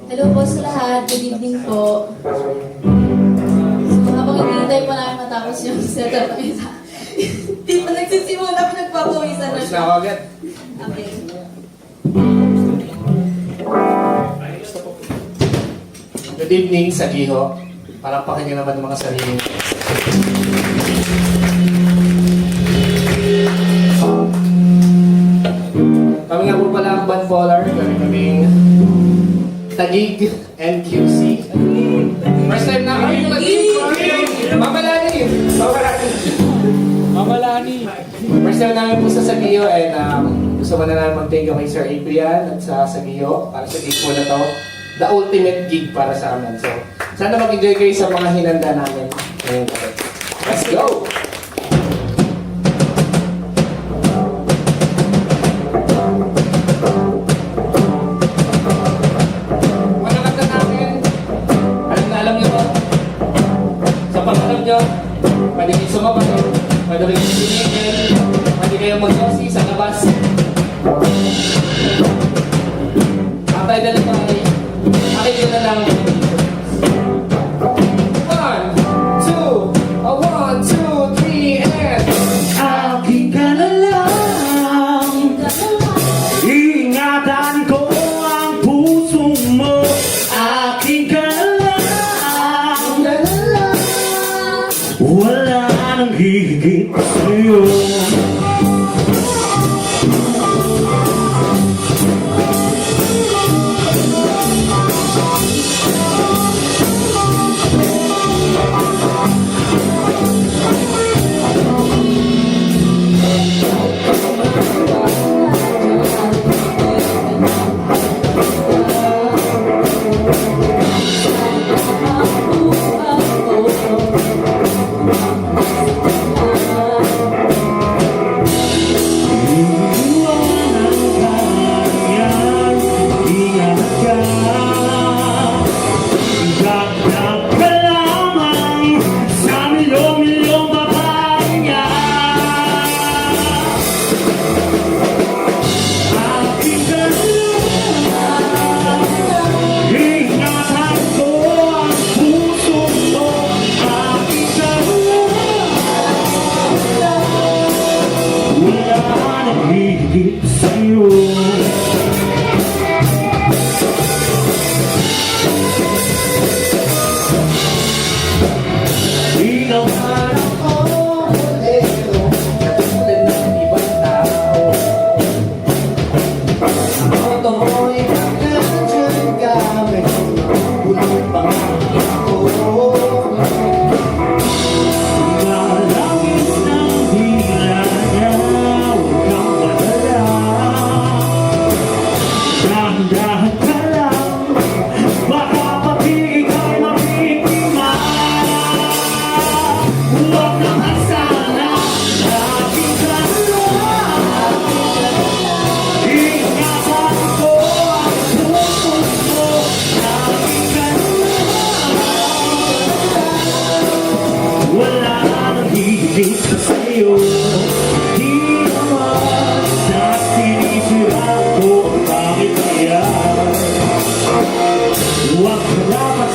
Hello po sa lahat. Good evening po. So, habang hinihintay pa namin matapos yung setup ng isa. Hindi pa nagsisimula pa nagpapawisan na Tapos siya. na ako agad. Okay. Good evening sa Giho. Palakpakan niyo naman ang mga sarili niyo. Kami nga po pala ang Band Polar. Kami kaming Taguig NQC. First time na kami yung Taguig. Mamalani. Mamalani. Mamalani. First time namin po sa Sagio and gusto ko na namin mag-thank you kay Sir Adrian at sa Sagio para sa gig po na to. The ultimate gig para sa amin. So, sana mag-enjoy kayo sa mga hinanda namin ngayong gabi. Let's go! Mga kanta namin, alam niyo ba? Sa pag-alam niyo, pwede kayo sumabay, pwede kayo sinigil, pwede kayo mag-yosi sa labas. Kapay na lang tayo. Akin ko na lang. 1, 2, 3, and... Akin ka na lang. Ingatan ko ang puso mo. Akin ka na lang. Wala nang higit sa'yo. Higit sa'yo. Di naman ako modelo, katulad ng ibang tao. Ang auto mo'y kakadyan gamit, bulong pangako. Malangis ng dila niya, huwag kang madala. Dahan-dahan ka lang, baka pati ika'y mabiktima. Huwag kang asala, aking ka lang. Ingatan ko ang puso mo, aking ka lang. Wala nang higit sa'yo. Di naman sa sinisira ko, bakit kaya? Huwag ka dapat